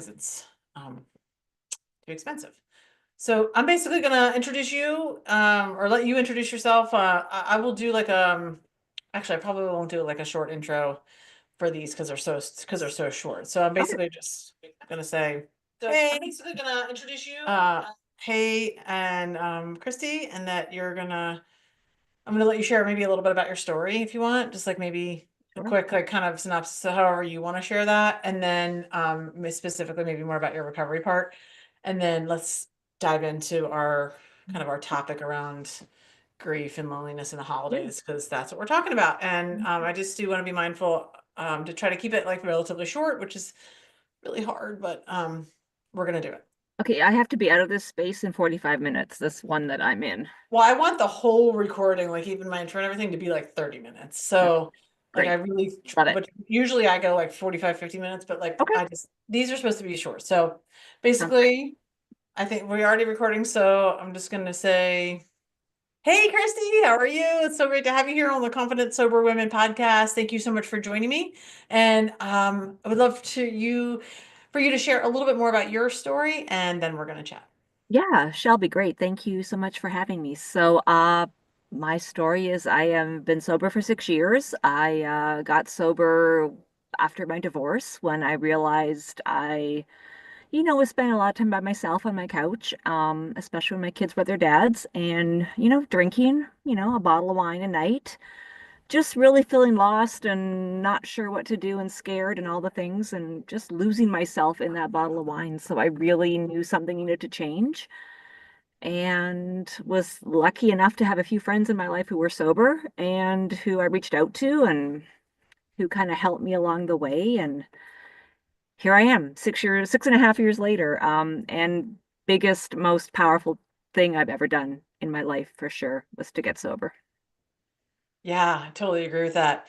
because it's too expensive. So I'm basically gonna introduce you, or let you introduce yourself. I will do like actually I probably won't do like a short intro for these because they're so short. So I'm Okay. basically just gonna say, hey, I'm basically gonna introduce you. Hey, and Krysty, and that I'm gonna let you share maybe a little bit about your story if you want, just like maybe a Sure. quick like kind of synopsis, however you want to share that, and then specifically maybe more about your recovery part, and then let's dive into our kind of our topic around grief and loneliness in the Yeah. holidays because that's what we're talking about. And I just do want to be mindful to try to keep it like relatively short, which is really hard, but we're gonna do it. Okay, I have to be out of this space in 45 minutes, this one that I'm in. Well, I want the whole recording, like even my intro and everything, to be like 30 minutes. Okay, So, like, I great. really, Got it. but usually I go like 45, 50 minutes, but like, Okay. these are supposed to be short. So, Sounds great. basically, I think we're already recording. So, I'm just going to say, hey, Christy, how are you? It's so great to have you here on the Confident Sober Women podcast. Thank you so much for joining me. And I would love for you to share a little bit more about your story, and then we're going to chat. Yeah, Shelby, great. Thank you so much for having me. My story is I have been sober for 6 years. I got sober after my divorce when I realized I was spending a lot of time by myself on my couch, especially when my kids were with their dads, and, drinking, a bottle of wine a night. Just really feeling lost and not sure what to do and scared and all the things and just losing myself in that bottle of wine. So I really knew something needed to change and was lucky enough to have a few friends in my life who were sober and who I reached out to and who kind of helped me along the way. And here I am, 6 years, 6.5 years later. And biggest, most powerful thing I've ever done in my life for sure was to get sober. Yeah, I totally agree with that.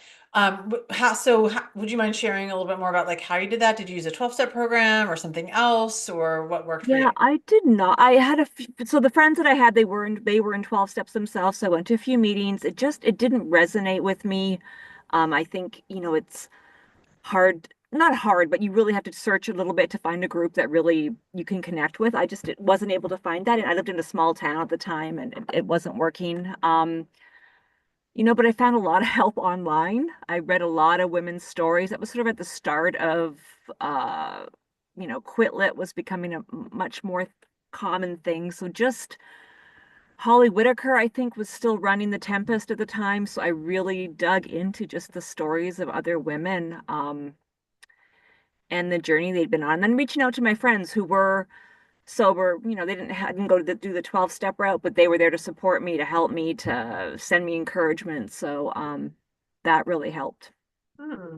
Would you mind sharing a little bit more about like how you did that? Did you use a 12-step program or something else, or what worked for Yeah, you? I did not. I had so the friends that I had, they were in 12 steps themselves. So I went to a few meetings. It didn't resonate with me. I think, it's hard, not hard, but you really have to search a little bit to find a group that really you can connect with. I just wasn't able to find that. And I lived in a small town at the time and it wasn't working. But I found a lot of help online. I read a lot of women's stories. That was sort of at the start of, uh, quit lit was becoming a much more common thing. So just Holly Whitaker, I think, was still running the Tempest at the time. So I really dug into just the stories of other women, and the journey they'd been on. And then reaching out to my friends who were sober, they didn't go to do the 12-step route, but they were there to support me, to help me, to send me encouragement. So that really helped.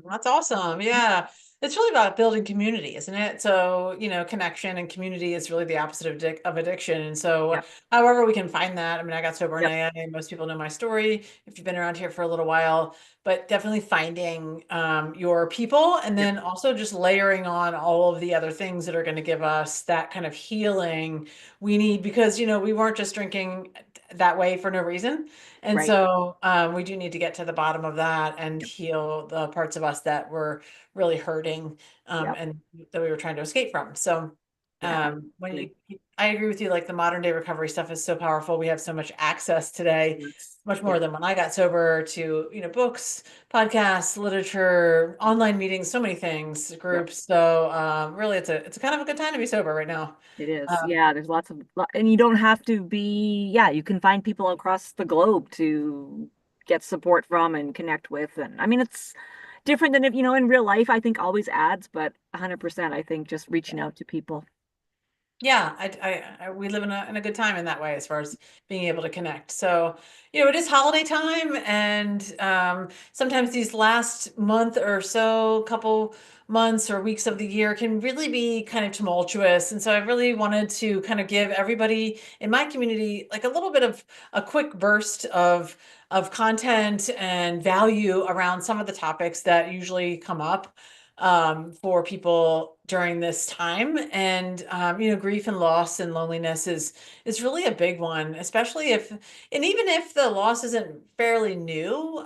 That's awesome. Yeah. It's really about building community, isn't it? So, connection and community is really the opposite of addiction. And so, Yep. however we can find that, I mean, I got sober in Yep. AA. Most people know my story if you've been around here for a little while, but definitely finding your people and Yep. then also just layering on all of the other things that are going to give us that kind of healing we need because, we weren't just drinking that way for no reason. And Right. so we do need to get to the bottom of that and Yep. heal the parts of us that were really hurting Yep. and that we were trying to escape from. So Yeah. when Absolutely. I agree with you, like the modern day recovery stuff is so powerful. We have so much access today, Yes. much Yeah. more than when I got sober to, books, podcasts, literature, online meetings, so many things, Yep. groups. So really it's a kind of a good time to be sober right now. It is. Um, Yeah. There's and you don't have to be, yeah, you can find people across the globe to get support from and connect with. And I mean, it's different than if, in real life, I think always ads, but 100%, I think just reaching out to people. Yeah, we live in a good time in that way as far as being able to connect. So, it is holiday time, and sometimes these last month or so, couple months or weeks of the year can really be kind of tumultuous. And so, I really wanted to kind of give everybody in my community like a little bit of a quick burst of content and value around some of the topics that usually come up for people during this time. And grief and loss and loneliness is really a big one, especially and even if the loss isn't fairly new,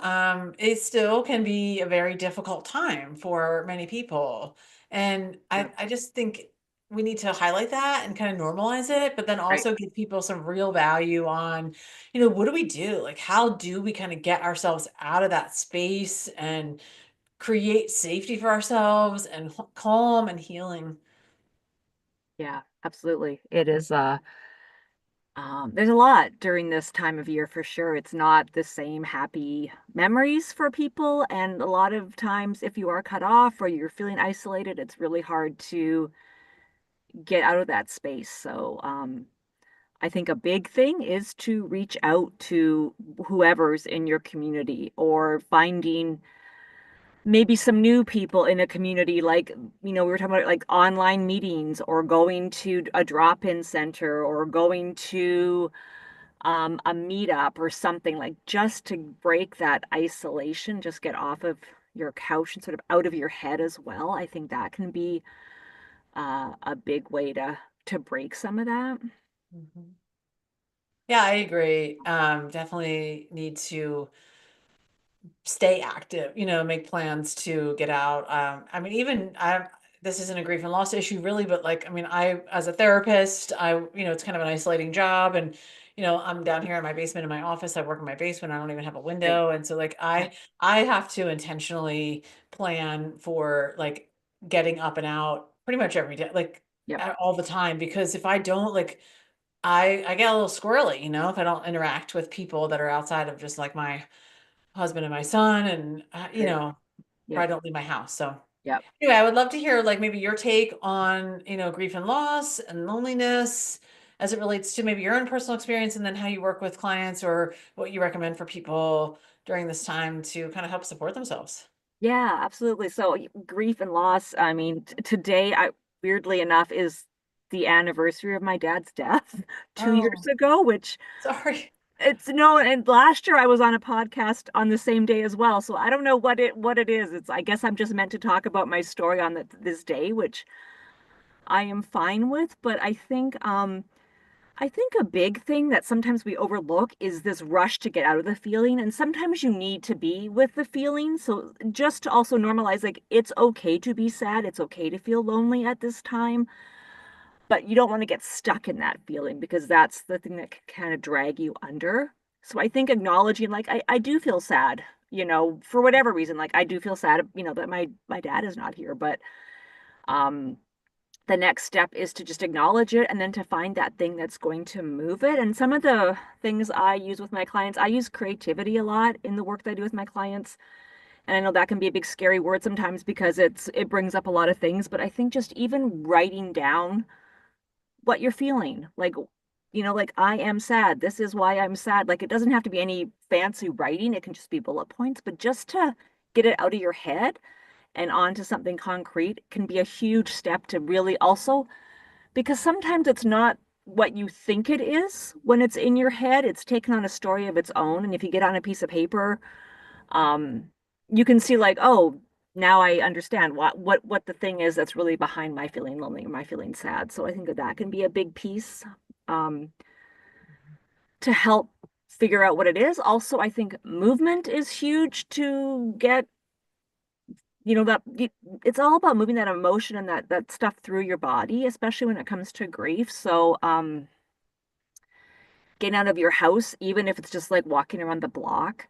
it still can be a very difficult time for many people. And Yeah. I just think we need to highlight that and kind of normalize it, but then Right. also give people some real value on, what do we do? Like, how do we kind of get ourselves out of that space and create safety for ourselves and calm and healing? Yeah, absolutely. It is there's a lot during this time of year for sure. It's not the same happy memories for people, and a lot of times if you are cut off or you're feeling isolated, it's really hard to get out of that space. So, I think a big thing is to reach out to whoever's in your community or finding maybe some new people in a community like we were talking about like online meetings or going to a drop-in center or going to a meetup or something like just to break that isolation, just get off of your couch and sort of out of your head as well. I think that can be a big way to break some of that. Mhm. Yeah, I agree. Definitely need to stay active, make plans to get out. I mean, even this isn't a grief and loss issue really, but like, I mean, as a therapist, it's kind of an isolating job. And, I'm down here in my basement in my office. I work in my basement. I don't even have a Right. window. And so like, Yeah. I have to intentionally plan for like getting up and out pretty much every day, like Yep. all the time, because if I don't, like, I get a little squirrely, if I don't interact with people that are outside of just like my husband and my son, and Right. or I Yep. don't leave my house. So Yep. anyway, I would love to hear like maybe your take on, grief and loss and loneliness as it relates to maybe your own personal experience, and then how you work with clients, or what you recommend for people during this time to kind of help support themselves. Yeah, absolutely. So grief and loss, I mean, today, weirdly enough, is the anniversary of my dad's death 2 years Oh, ago, which sorry. it's no, and last year I was on a podcast on the same day as well. So I don't know what it is. It's I guess I'm just meant to talk about my story on this day, which I am fine with, but I think a big thing that sometimes we overlook is this rush to get out of the feeling. And sometimes you need to be with the feeling. So just to also normalize, like, it's okay to be sad. It's okay to feel lonely at this time, but you don't want to get stuck in that feeling because that's the thing that can kind of drag you under. So I think acknowledging, like, I do feel sad, for whatever reason. Like, I do feel sad, that my dad is not here, but, um, the next step is to just acknowledge it and then to find that thing that's going to move it. And some of the things I use with my clients, I use creativity a lot in the work that I do with my clients. And I know that can be a big scary word sometimes because it brings up a lot of things, but I think just even writing down what you're feeling, like I am sad. This is why I'm sad. Like it doesn't have to be any fancy writing. It can just be bullet points, but just to get it out of your head and onto something concrete can be a huge step to really also because sometimes it's not what you think it is when it's in your head. It's taken on a story of its own. And if you get on a piece of paper, um, you can see like, oh, now I understand what the thing is that's really behind my feeling lonely or my feeling sad. So I think that can be a big piece um, to help figure out what it is. Also, I think movement is huge to get, that it's all about moving that emotion and that stuff through your body, especially when it comes to grief. So, getting out of your house, even if it's just like walking around the block,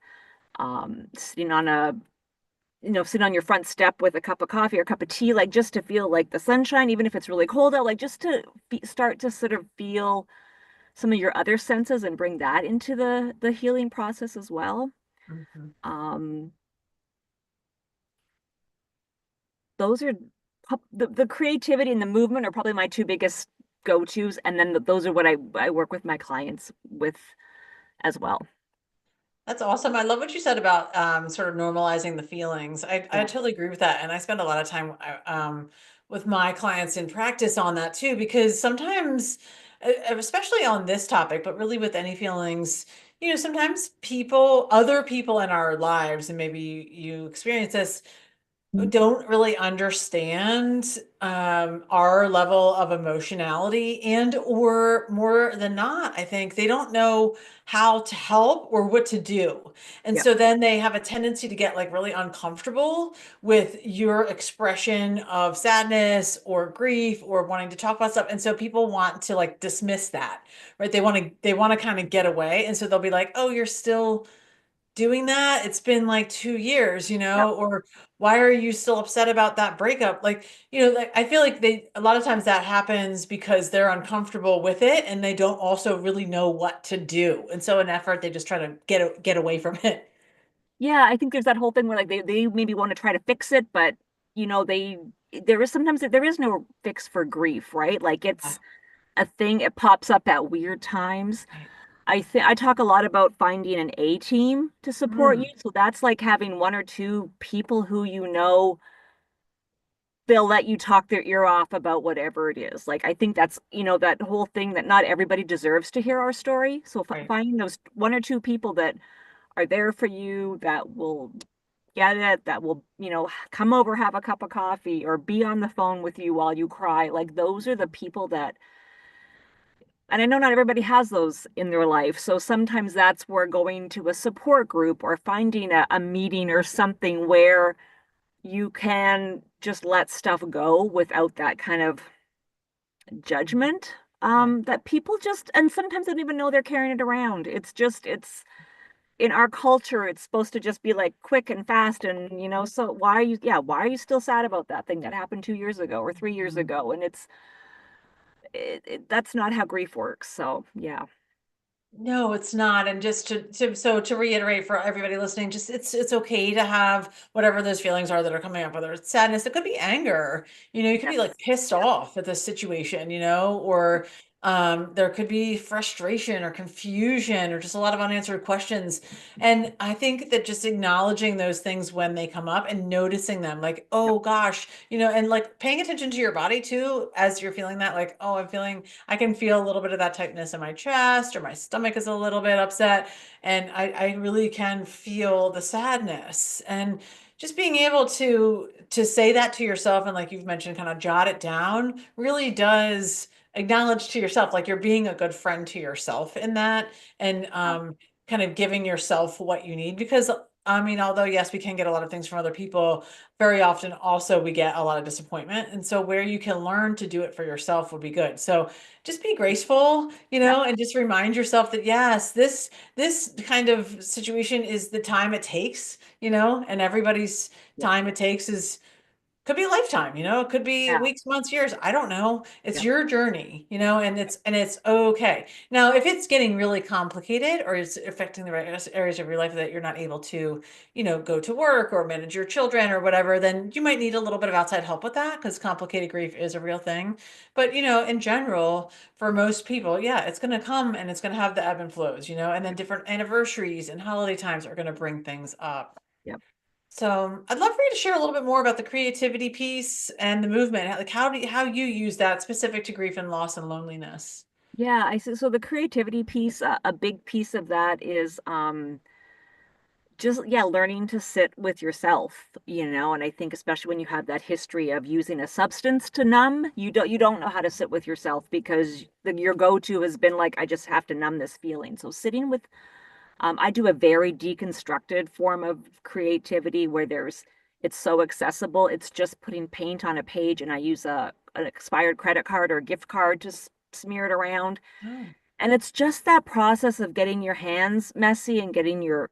sitting on your front step with a cup of coffee or a cup of tea, like just to feel like the sunshine, even if it's really cold out, like just to start to sort of feel some of your other senses and bring that into the healing process as well. Mhm. Um, those are the creativity and the movement are probably my two biggest go-tos, and then those are what I work with my clients with as well. That's awesome. I love what you said about sort of normalizing the feelings. I Yeah. totally agree with that. And I spend a lot of time with my clients in practice on that too, because sometimes, especially on this topic, but really with any feelings, sometimes other people in our lives, and maybe you experience this, don't really understand our level of emotionality, and or more than not, I think they don't know how to help or what to do. And Yeah. so then they have a tendency to get like really uncomfortable with your expression of sadness or grief or wanting to talk about stuff. And so people want to like dismiss that, right? They want to kind of get away. And so they'll be like, "Oh, you're still doing that? It's been like 2 years, Yeah. or why are you still upset about that breakup?" Like, like I feel like a lot of times that happens because they're uncomfortable with it and they don't also really know what to do. And so in effort, they just try to get away from it. Yeah, I think there's that whole thing where like they maybe want to try to fix it, but they there is sometimes there is no fix for grief, right? Like Yeah, it's a thing, it pops up at weird times. right. I talk a lot about finding an A team to support you. Mm, So that's like having one or two people who they'll let you talk their ear off about whatever it is. Like I think that's, that whole thing that not everybody deserves to hear our story. So right. finding those one or two people that are there for you, that will get it, that will, come over, have a cup of coffee, or be on the phone with you while you cry. Like those are the people that, and I know not everybody has those in their life. So sometimes that's where going to a support group or finding a meeting or something where you can just let stuff go without that kind of judgment. Yeah. That people just, and sometimes they don't even know they're carrying it around. It's in our culture, it's supposed to just be like quick and fast. And, so why are you still sad about that thing that happened 2 years ago or 3 years Mhm. ago? And that's not how grief works. So, yeah. No, it's not. And just to reiterate for everybody listening, just it's okay to have whatever those feelings are that are coming up, whether it's sadness, it could be anger, you could be like Yes. pissed Yep. off at this situation, or there could be frustration or confusion or just a lot of unanswered questions. And I think that just acknowledging those things when they come up and noticing them, like, Yep. oh gosh, and like paying attention to your body too as you're feeling that, like, oh, I can feel a little bit of that tightness in my chest, or my stomach is a little bit upset. And I really can feel the sadness. And just being able to say that to yourself, and like you've mentioned, kind of jot it down, really does acknowledge to yourself, like you're being a good friend to yourself in that. And Yep. kind of giving yourself what you need. Because I mean, although yes, we can get a lot of things from other people, very often also we get a lot of disappointment. And so where you can learn to do it for yourself would be good. So just be graceful, Yep. and just remind yourself that yes, this kind of situation is the time it takes, and everybody's Yep. time it takes is could be a lifetime, it could be Yeah. weeks, months, years. I don't know. It's Yep. your journey, and it's okay. Now, if it's getting really complicated or it's affecting the right areas of your life that you're not able to, go to work or manage your children or whatever, then you might need a little bit of outside help with that because complicated grief is a real thing. But, in general, for most people, yeah, it's going to come and it's going to have the ebb and flows, and then different anniversaries and holiday times are going to bring things up. Yep. So I'd love for you to share a little bit more about the creativity piece and the movement. Like how you use that specific to grief and loss and loneliness. Yeah, I see. So the creativity piece, a big piece of that is just yeah, learning to sit with yourself, and I think especially when you have that history of using a substance to numb, you don't know how to sit with yourself because your go-to has been like, I just have to numb this feeling. So sitting with I do a very deconstructed form of creativity where it's so accessible. It's just putting paint on a page, and I use an expired credit card or gift card to smear it around. Oh, And it's just that process of getting your hands messy and getting your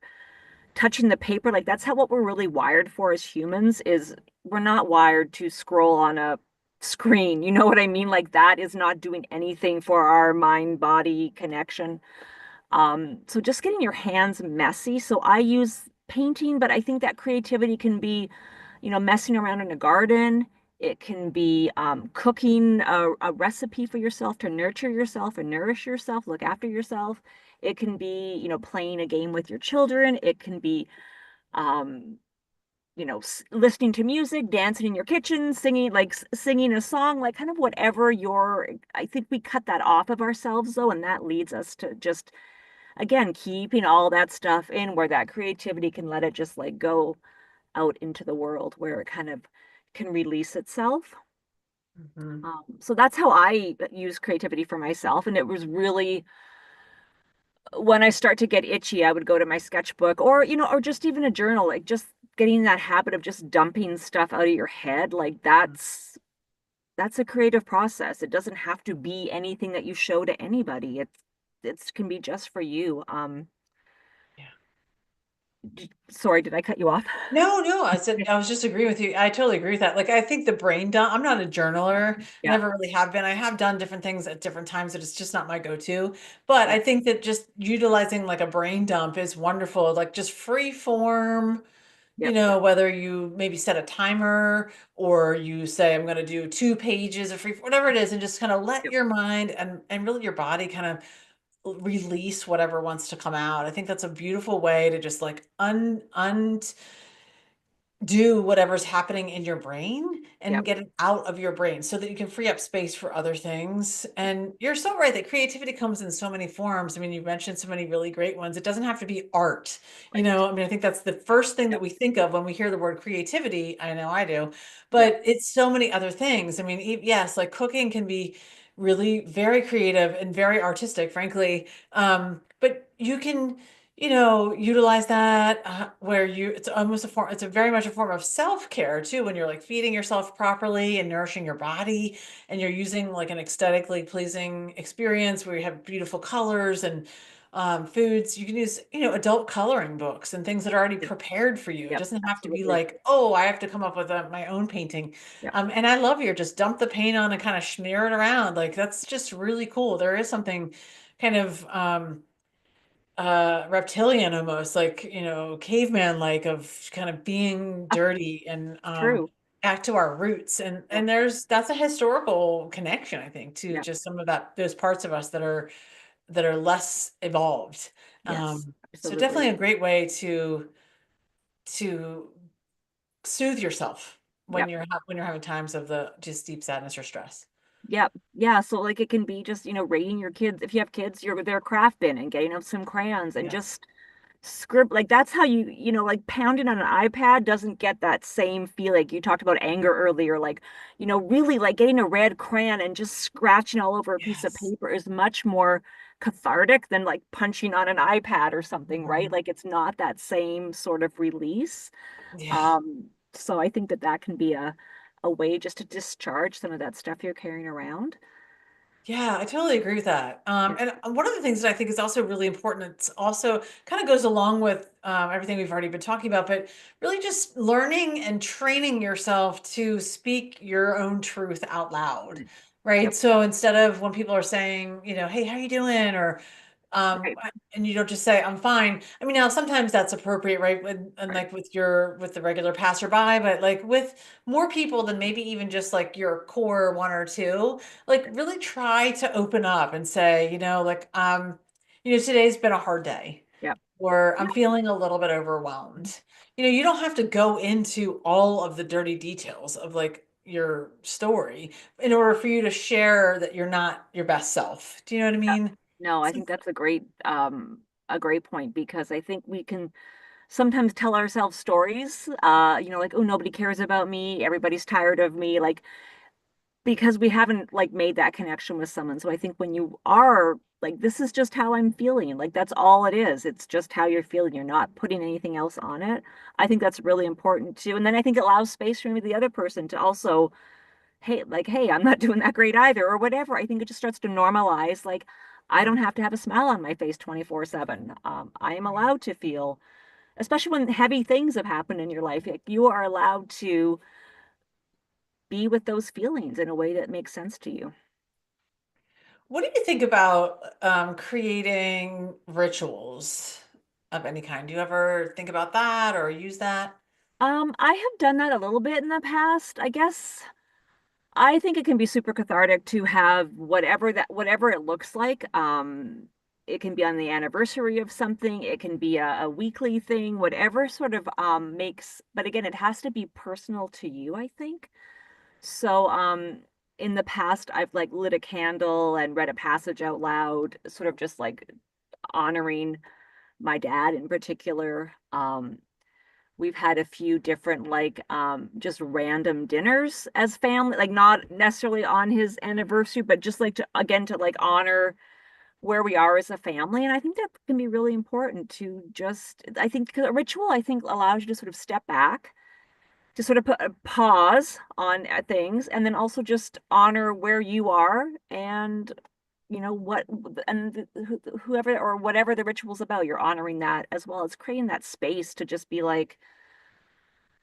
touching the paper. Like that's how what we're really wired for as humans is we're not wired to scroll on a screen. You know what I mean? Like that is not doing anything for our mind body connection. So just getting your hands messy. So I use painting, but I think that creativity can be, messing around in a garden. It can be cooking a recipe for yourself to nurture yourself and nourish yourself, look after yourself. It can be, playing a game with your children. It can be, um, listening to music, dancing in your kitchen, singing, like singing a song, like kind of whatever I think we cut that off of ourselves though, and that leads us to just again keeping all that stuff in where that creativity can let it just like go out into the world where it kind of can release itself. Mhm. So that's how I use creativity for myself. And it was really when I start to get itchy, I would go to my sketchbook or, or just even a journal, like just getting that habit of just dumping stuff out of your head. Like that's a creative process. It doesn't have to be anything that you show to anybody. It can be just for you. Yeah. Sorry, did I cut you off? No, no, I said I was just agreeing with you. I totally agree with that. Like, I think the brain dump, I'm not a journaler. I Yeah, never really have been. I have done different things at different times, but it's just not my go-to. But yeah, I think that just utilizing like a brain dump is wonderful. Like just free form, yep, whether you maybe set a timer or you say, I'm going to do 2 pages of free, whatever it is, and just kind of let yep, your mind and really your body kind of release whatever wants to come out. I think that's a beautiful way to just like do whatever's happening in your brain and yep, get it out of your brain so that you can free up space for other things. And you're so right that creativity comes in so many forms. I mean, you mentioned so many really great ones. It doesn't have to be art. right. I mean, I think that's the first thing that Yep, we think of when we hear the word creativity. I know I do, yep, but it's so many other things. I mean, yes, like cooking can be really very creative and very artistic, frankly. But you can utilize that where it's almost a form, it's a very much a form of self-care too, when you're like feeding yourself properly and nourishing your body and you're using like an aesthetically pleasing experience where you have beautiful colors and foods. You can use, adult coloring books and things that are already yep, prepared for you. It yep, doesn't have to be absolutely. like, oh, I have to come up with my own painting. Yep, And I love your just dump the paint on and kind of smear it around. Like that's just really cool. There is something kind of reptilian almost like caveman like of kind of being dirty and true. back to our roots Yep, and that's a historical connection I think to yep, just some of those parts of us that are less evolved. yes, So definitely absolutely. a great way to soothe yourself when Yep. you're having times of the just deep sadness or stress. Yep. Yeah. So like it can be just, rating your kids. If you have kids, you're with their craft bin and getting them some crayons and Yes. just scribble. Like that's how like pounding on an iPad doesn't get that same feel. Like you talked about anger earlier. Like, really like getting a red crayon and just scratching all over a piece of Yes. paper is much more cathartic than like punching on an iPad or something, right? Mhm. Like it's not that same sort of release. Yeah. So I think that that can be a way just to discharge some of that stuff you're carrying around. Yeah, I totally agree with that. Yeah. And one of the things that I think is also really important, it's also kind of goes along with everything we've already been talking about, but really just learning and training yourself to speak your own truth out loud, Mm. right? Yep. So instead of when people are saying, hey, how you doing? Or Right. and you don't just say I'm fine. I mean, now sometimes that's appropriate, right? And Right. like with the regular passerby, but like with more people than maybe even just like your core one or two, like really try to open up and say, like today's been a hard day Yep. or I'm Yep. feeling a little bit overwhelmed. You don't have to go into all of the dirty details of like your story in order for you to share that you're not your best self. Do you know what I Yep. mean? No, I think that's a great point because I think we can sometimes tell ourselves stories, like, oh, nobody cares about me, everybody's tired of me, like because we haven't like made that connection with someone. So I think when you are like, this is just how I'm feeling, like that's all it is. It's just how you're feeling. You're not putting anything else on it. I think that's really important too. And then I think it allows space for maybe the other person to also, hey, like, hey, I'm not doing that great either, or whatever. I think it just starts to normalize, like, I Yeah. don't have to have a smile on my face 24/7. I am Right. allowed to feel, especially when heavy things have happened in your life, like, you are allowed to be with those feelings in a way that makes sense to you. What do you think about creating rituals of any kind? Do you ever think about that or use that? I have done that a little bit in the past. I guess I think it can be super cathartic to have whatever it looks like. It can be on the anniversary of something, it can be a weekly thing, whatever sort of makes, but again, it has to be personal to you, I think. So, in the past, I've like lit a candle and read a passage out loud, sort of just like honoring my dad in particular. We've had a few different like just random dinners as family, like not necessarily on his anniversary, but just like to again to like honor where we are as a family. And I think that can be really important to just, I think 'cause a ritual, I think allows you to sort of step back, to sort of put a pause on things, and then also just honor where you are and what and whoever or whatever the ritual's about, you're honoring that as well as creating that space to just be like,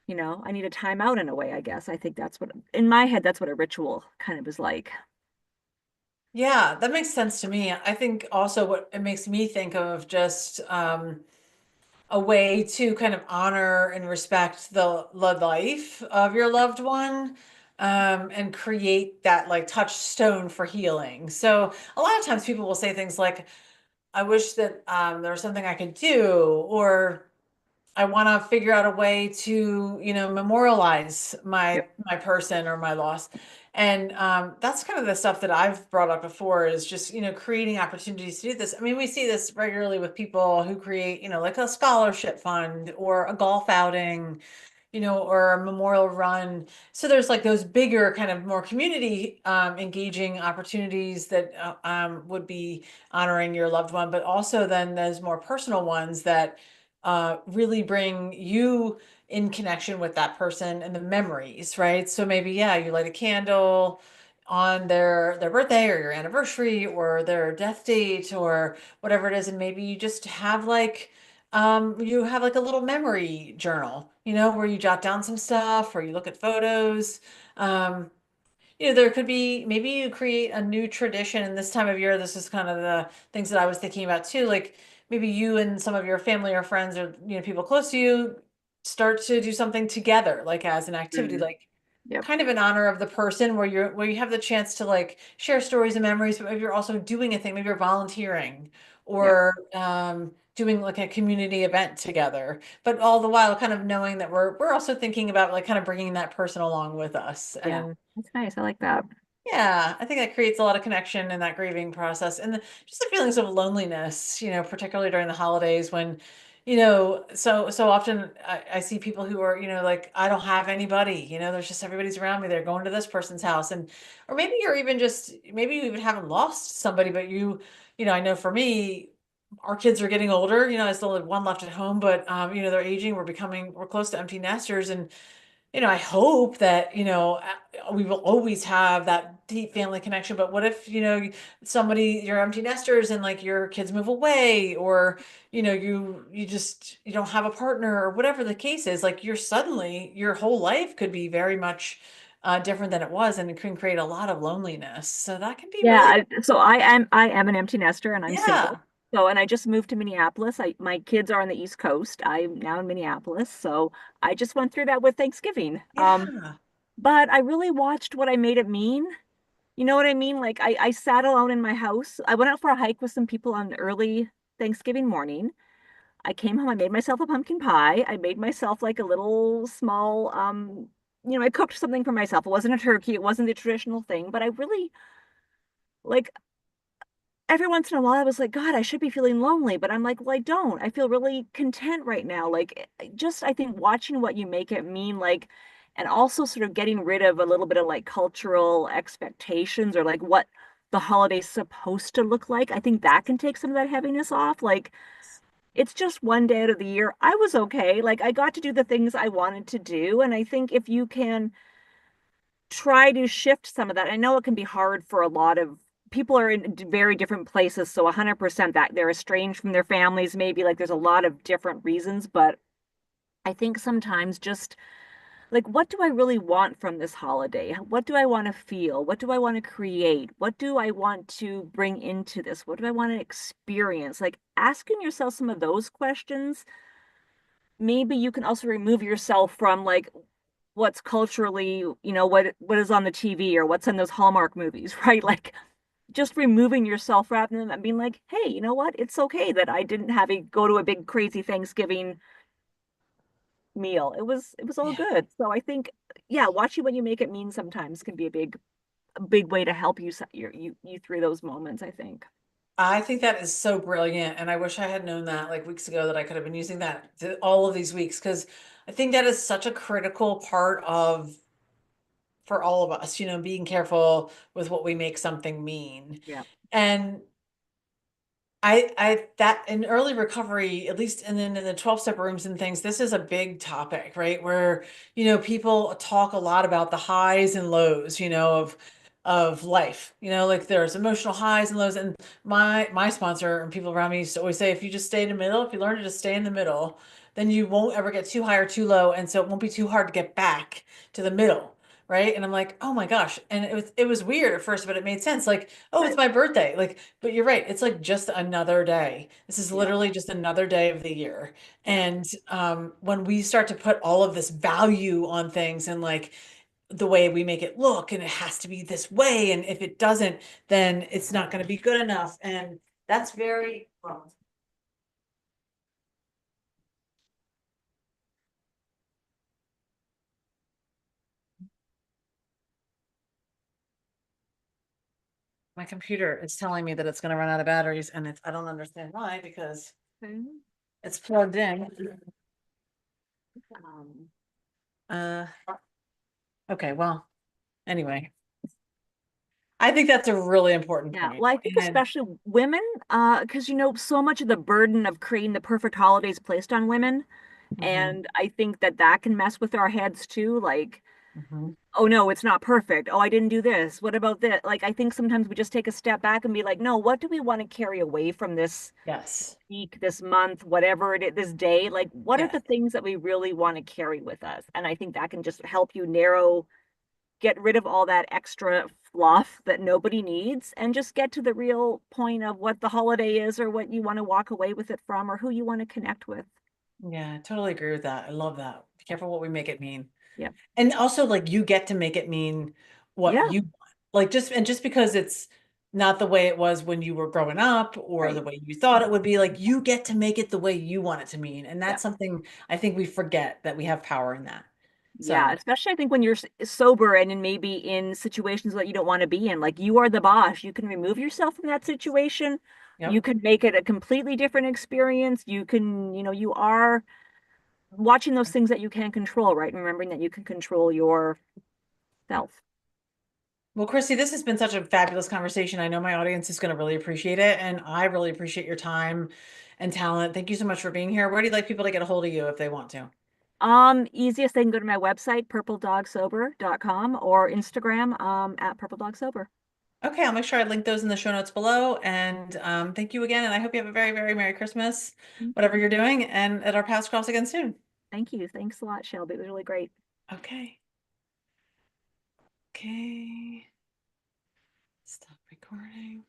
I need a timeout in a way, I guess. I think that's what, in my head, that's what a ritual kind of is like. Yeah, that makes sense to me. I think also what it makes me think of just a way to kind of honor and respect the life of your loved one, and create that like touchstone for healing. So a lot of times people will say things like, I wish that there was something I could do, or I want to figure out a way to, memorialize Yep. my person or my loss. And that's kind of the stuff that I've brought up before is just, creating opportunities to do this. I mean, we see this regularly with people who create, like a scholarship fund or a golf outing, or a memorial run. So there's like those bigger kind of more community engaging opportunities that would be honoring your loved one, but also then those more personal ones that really bring you in connection with that person and the memories, right? So maybe, yeah, you light a candle on their birthday or your anniversary or their death date or whatever it is, and maybe you have like a little memory journal, where you jot down some stuff or you look at photos. Um, there could be maybe you create a new tradition, and this time of year, this is kind of the things that I was thinking about too. Like maybe you and some of your family or friends or people close to you start to do something together, like as an activity, Mm. like Yep. kind of in honor of the person where you have the chance to like share stories and memories, but maybe you're also doing a thing, maybe you're volunteering Yep. or doing like a community event together, but all the while kind of knowing that we're also thinking about like kind of bringing that person along with us. Yeah. And That's nice. I like that. yeah, I think that creates a lot of connection in that grieving process. And just the feelings of loneliness, particularly during the holidays when, so often I see people who are, like, I don't have anybody, there's just everybody's around me. They're going to this person's house. Or maybe you're even just, maybe you even haven't lost somebody, but I know for me, our kids are getting older, I still have one left at home, but, they're aging, we're close to empty nesters. And I hope that, we will always have that deep family connection. But what if, you're empty nesters and like your kids move away, or, you don't have a partner or whatever the case is, like your whole life could be very much different than it was, and it can create a lot of loneliness. So that can be Yeah, really, so I am an empty nester and I'm single. yeah, So and I just moved to Minneapolis. My kids are on the East Coast. I'm now in Minneapolis. So I just went through that with Thanksgiving. yeah. But I really watched what I made it mean. You know what I mean? Like I sat alone in my house. I went out for a hike with some people on early Thanksgiving morning. I came home, I made myself a pumpkin pie. I made myself like a little small I cooked something for myself. It wasn't a turkey, it wasn't the traditional thing, but I really like every once in a while I was like, God, I should be feeling lonely, but I'm like, well, I don't. I feel really content right now. Like just I think watching what you make it mean, like, and also sort of getting rid of a little bit of like cultural expectations or like what the holiday's supposed to look like. I think that can take some of that heaviness off. Like it's just one day out of the year. I was okay. Like I got to do the things I wanted to do. And I think if you can try to shift some of that. I know it can be hard for a lot of people are in very different places, so 100% that they're estranged from their families, maybe like there's a lot of different reasons, but I think sometimes just like what do I really want from this holiday? What do I want to feel? What do I want to create? What do I want to bring into this? What do I want to experience? Like asking yourself some of those questions, maybe you can also remove yourself from like what's culturally, what is on the TV or what's in those Hallmark movies, right? Like just removing yourself rather than being like, hey, you know what? It's okay that I didn't have a go to a big crazy Thanksgiving meal. It was all Yeah. good. So I think, yeah, watching what you make it mean sometimes can be a big way to help you through those moments, I think. I think that is so brilliant. And I wish I had known that like weeks ago, that I could have been using that all of these weeks. Cause I think that is such a critical part of for all of us, being careful with what we make something mean. Yeah. And I that in early recovery, at least, and then in the 12-step rooms and things, this is a big topic, right? Where, people talk a lot about the highs and lows, of life. Like there's emotional highs and lows. And my sponsor and people around me used to always say, if you just stay in the middle, if you learn to just stay in the middle, then you won't ever get too high or too low. And so it won't be too hard to get back to the middle. Right. And I'm like, oh my gosh. And it was weird at first, but it made sense. Like, oh, it's Right. my birthday. Like, but you're right. It's like just another day. This is Yeah. literally just another day of the year. Yeah. And when we start to put all of this value on things and like the way we make it look, and it has to be this way, and if it doesn't, then it's not going to be good enough. And that's very well, my computer is telling me that it's going to run out of batteries, and I don't understand why, because Okay. it's plugged in. Um, Uh, okay, well, anyway, I think that's a really important yeah. point. Well, I think And especially women, because so much of the burden of creating the perfect holiday is placed on women. mhm, And I think that that can mess with our heads too. Like, mhm. oh no, it's not perfect. Oh, I didn't do this. What about this? Like, I think sometimes we just take a step back and be like, no, what do we want to carry away from this Yes, week, this month, whatever it is, this day? Like, what are yes, the things that we really want to carry with us? And I think that can just help you narrow, get rid of all that extra fluff that nobody needs, and just get to the real point of what the holiday is or what you want to walk away with it from or who you want to connect with. yeah, I totally agree with that. I love that. Be careful what we make it mean. Yeah. And also, like, you get to make it mean what Yeah. you want. Like, just because it's not the way it was when you were growing up or the Right. way you thought it would be, like, you get to make it the way you want it to mean. And Yeah. that's something I think we forget, that we have power in that. Yeah, So, especially I think when you're sober and in maybe in situations that you don't want to be in, like you are the boss. You can remove yourself from that situation. You yep. can make it a completely different experience. You can, you are watching those things that you can control, right? And remembering that you can control yourself. Well, Christy, this has been such a fabulous conversation. I know my audience is going to really appreciate it, and I really appreciate your time and talent. Thank you so much for being here. Where do you like people to get a hold of you if they want to? Easiest they can go to my website, purpledogsober.com or Instagram, at purpledogsober. Okay, I'll make sure I link those in the show notes below. And thank you again. And I hope you have a very, very Merry Christmas, Thank whatever you. you're doing, and at our paths cross again soon. Thank you. Thanks a lot, Shelby. It was really great. Okay. Okay. Stop recording.